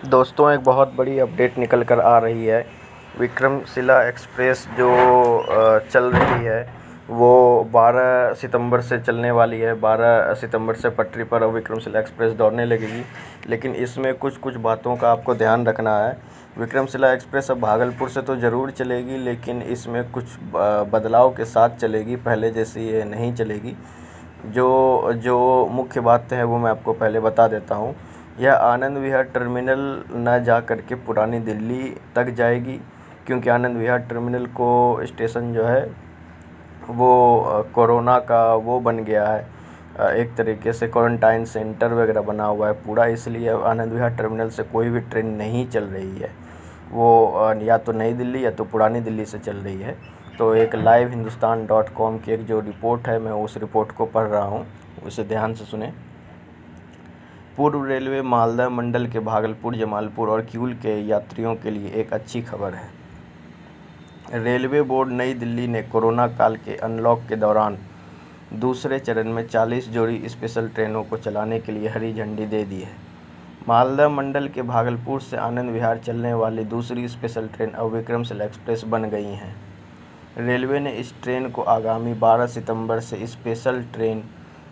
दोस्तों, एक बहुत बड़ी अपडेट निकल कर आ रही है। विक्रमशिला एक्सप्रेस जो चल रही है वो 12 सितंबर से चलने वाली है। 12 सितंबर से पटरी पर विक्रमशिला एक्सप्रेस दौड़ने लगेगी। लेकिन इसमें कुछ बातों का आपको ध्यान रखना है। विक्रमशिला एक्सप्रेस अब भागलपुर से तो ज़रूर चलेगी, लेकिन इसमें कुछ बदलाव के साथ चलेगी। पहले जैसी ये नहीं चलेगी। जो जो मुख्य बातें हैं वो मैं आपको पहले बता देता हूँ। यह आनंद विहार टर्मिनल न जा कर के पुरानी दिल्ली तक जाएगी, क्योंकि आनंद विहार टर्मिनल को स्टेशन जो है वो कोरोना का वो बन गया है, एक तरीके से क्वारंटाइन सेंटर वगैरह बना हुआ है पूरा। इसलिए आनंद विहार टर्मिनल से कोई भी ट्रेन नहीं चल रही है। वो या तो नई दिल्ली या तो पुरानी दिल्ली से चल रही है। तो एक लाइव हिंदुस्तान.com की एक जो रिपोर्ट है, मैं उस रिपोर्ट को पढ़ रहा हूँ, उसे ध्यान से सुने। पूर्व रेलवे मालदा मंडल के भागलपुर, जमालपुर और किऊल के यात्रियों के लिए एक अच्छी खबर है। रेलवे बोर्ड नई दिल्ली ने कोरोना काल के अनलॉक के दौरान दूसरे चरण में 40 जोड़ी स्पेशल ट्रेनों को चलाने के लिए हरी झंडी दे दी है। मालदा मंडल के भागलपुर से आनंद विहार चलने वाली दूसरी स्पेशल ट्रेन अब विक्रमशिला एक्सप्रेस बन गई हैं। रेलवे ने इस ट्रेन को आगामी 12 सितंबर से स्पेशल ट्रेन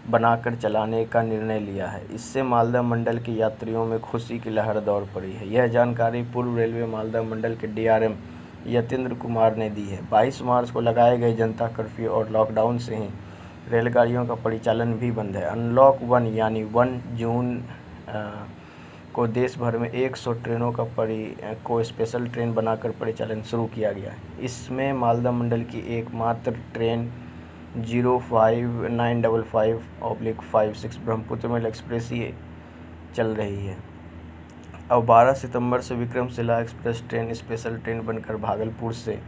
बनाकर चलाने का निर्णय लिया है। इससे मालदा मंडल के यात्रियों में खुशी की लहर दौड़ पड़ी है। यह जानकारी पूर्व रेलवे मालदा मंडल के डीआरएम यतेंद्र कुमार ने दी है। 22 मार्च को लगाए गए जनता कर्फ्यू और लॉकडाउन से ही रेलगाड़ियों का परिचालन भी बंद है। अनलॉक 1 यानी 1 जून को देश भर में 100 ट्रेनों को स्पेशल ट्रेन बनाकर परिचालन शुरू किया गया है। इसमें मालदा मंडल की एकमात्र ट्रेन 05955/56 ब्रह्मपुत्र मेल एक्सप्रेस ही चल रही है। अब 12 सितंबर से Vikramshila express train special train बनकर भागलपुर से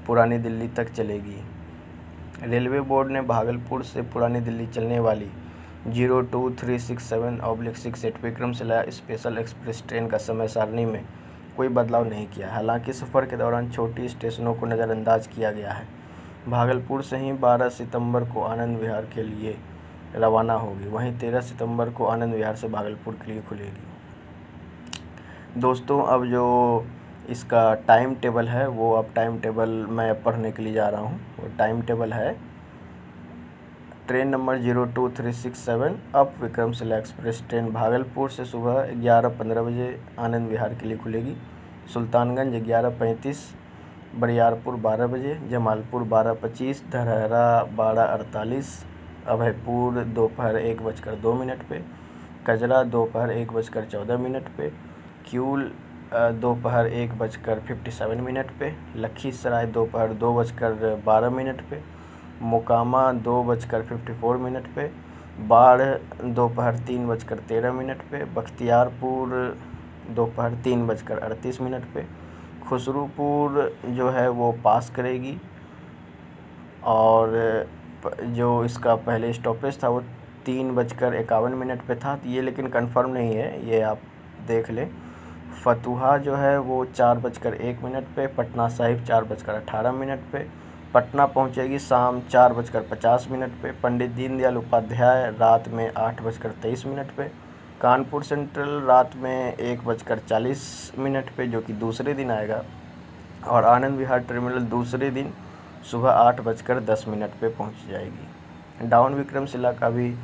पुरानी दिल्ली तक चलेगी। रेलवे बोर्ड ने भागलपुर से पुरानी दिल्ली चलने वाली 02367/68 विक्रमशिला स्पेशल एक्सप्रेस ट्रेन का समय सारणी में कोई बदलाव नहीं किया। हालांकि सफ़र के दौरान छोटी स्टेशनों को नज़रअंदाज किया गया है। भागलपुर से ही 12 सितंबर को आनंद विहार के लिए रवाना होगी, वहीं 13 सितंबर को आनंद विहार से भागलपुर के लिए खुलेगी। दोस्तों, अब जो इसका टाइम टेबल है वो अब टाइम टेबल मैं पढ़ने के लिए जा रहा हूँ। वो टाइम टेबल है train number 02367 up Vikramshila express train Bhagalpur से सुबह 11:15 बजे आनंद विहार के लिए खुलेगी। सुल्तानगंज 11:35, बरियारपुर 12 बजे, जमालपुर 12:25, धरहरा 12:48, अभयपुर दोपहर 1:02 पे, कजरा दोपहर 1:14 पे, किऊल दोपहर 1:57 पे, लखीसराय दोपहर 2:12 पे, मोकामा 2:54 पे, बाढ़ दोपहर 3:13 पे, बख्तियारपुर दोपहर 3:38 पे, खुसरूपुर जो है वो पास करेगी। और जो इसका पहले स्टॉपेज था वो 3:51 पे था, ये लेकिन कंफर्म नहीं है, ये आप देख लें। फतुहा जो है वो 4:01 पे, पटना साहिब 4:18 पे, पटना पहुंचेगी शाम 4:50 पे, पंडित दीनदयाल उपाध्याय रात में 8:23 पे, कानपुर सेंट्रल रात में 1:40 पे, जो कि दूसरे दिन आएगा, और आनंद विहार टर्मिनल दूसरे दिन सुबह 8:10 पे पहुंच जाएगी। डाउन विक्रमशिला का भी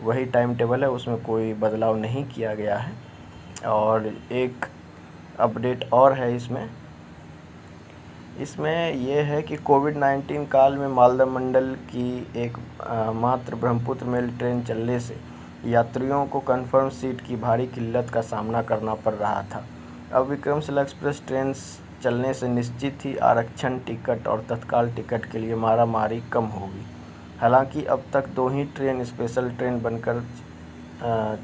वही टाइम टेबल है, उसमें कोई बदलाव नहीं किया गया है। और एक अपडेट और है इसमें यह है कि कोविड-19 काल में मालदा मंडल की एक मात्र ब्रह्मपुत्र मेल ट्रेन चलने से यात्रियों को कंफर्म सीट की भारी किल्लत का सामना करना पड़ रहा था। अब विक्रमशिला एक्सप्रेस ट्रेन चलने से निश्चित ही आरक्षण टिकट और तत्काल टिकट के लिए मारामारी कम होगी। हालांकि अब तक 2 ही ट्रेन स्पेशल ट्रेन बनकर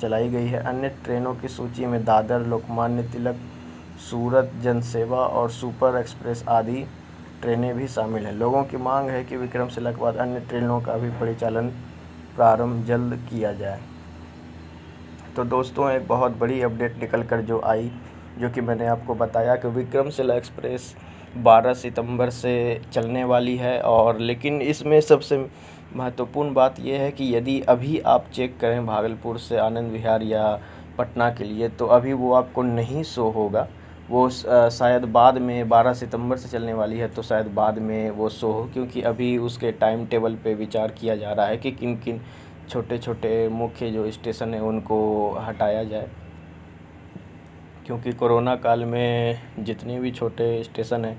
चलाई गई है। अन्य ट्रेनों की सूची में दादर, लोकमान्य तिलक, सूरत जनसेवा और सुपर एक्सप्रेस आदि ट्रेनें भी शामिल हैं। लोगों की मांग है कि विक्रमशिला के बाद अन्य ट्रेनों का भी परिचालन प्रारंभ जल्द किया जाए। तो दोस्तों, एक बहुत बड़ी अपडेट निकल कर जो आई, जो कि मैंने आपको बताया कि विक्रमशिला एक्सप्रेस 12 सितंबर से चलने वाली है। और लेकिन इसमें सबसे महत्वपूर्ण बात यह है कि यदि अभी आप चेक करें भागलपुर से आनंद विहार या पटना के लिए, तो अभी वो आपको नहीं शो होगा। वो शायद बाद में 12 सितंबर से चलने वाली है, तो शायद बाद में वो शो हो, क्योंकि अभी उसके टाइम टेबल पे विचार किया जा रहा है कि किन किन छोटे छोटे मुख्य जो स्टेशन है उनको हटाया जाए, क्योंकि कोरोना काल में जितने भी छोटे स्टेशन हैं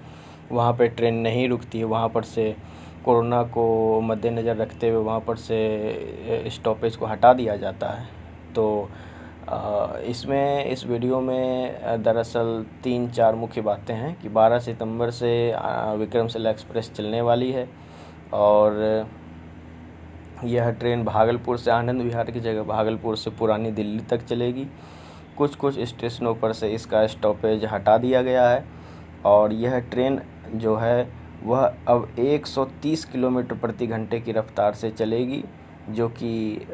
वहाँ पे ट्रेन नहीं रुकती है। वहाँ पर से कोरोना को मद्देनज़र रखते हुए वहाँ पर से स्टॉपेज को हटा दिया जाता है। तो इस वीडियो में दरअसल 3-4 मुख्य बातें हैं कि 12 सितंबर से विक्रमशिला एक्सप्रेस चलने वाली है, और यह ट्रेन भागलपुर से आनंद विहार की जगह भागलपुर से पुरानी दिल्ली तक चलेगी। कुछ कुछ स्टेशनों पर से इसका स्टॉपेज हटा दिया गया है, और यह ट्रेन जो है वह अब 130 किलोमीटर प्रति घंटे की रफ़्तार से चलेगी, जो कि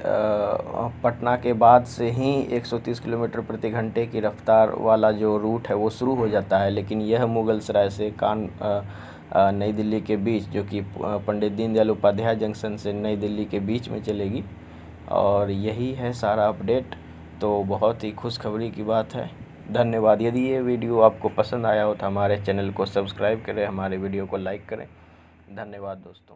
पटना के बाद से ही 130 किलोमीटर प्रति घंटे की रफ़्तार वाला जो रूट है वो शुरू हो जाता है। लेकिन यह मुगलसराय से नई दिल्ली के बीच, जो कि पंडित दीनदयाल उपाध्याय जंक्शन से नई दिल्ली के बीच में चलेगी। और यही है सारा अपडेट, तो बहुत ही खुशखबरी की बात है। धन्यवाद। यदि ये वीडियो आपको पसंद आया हो तो हमारे चैनल को सब्सक्राइब करें, हमारे वीडियो को लाइक करें। धन्यवाद दोस्तों।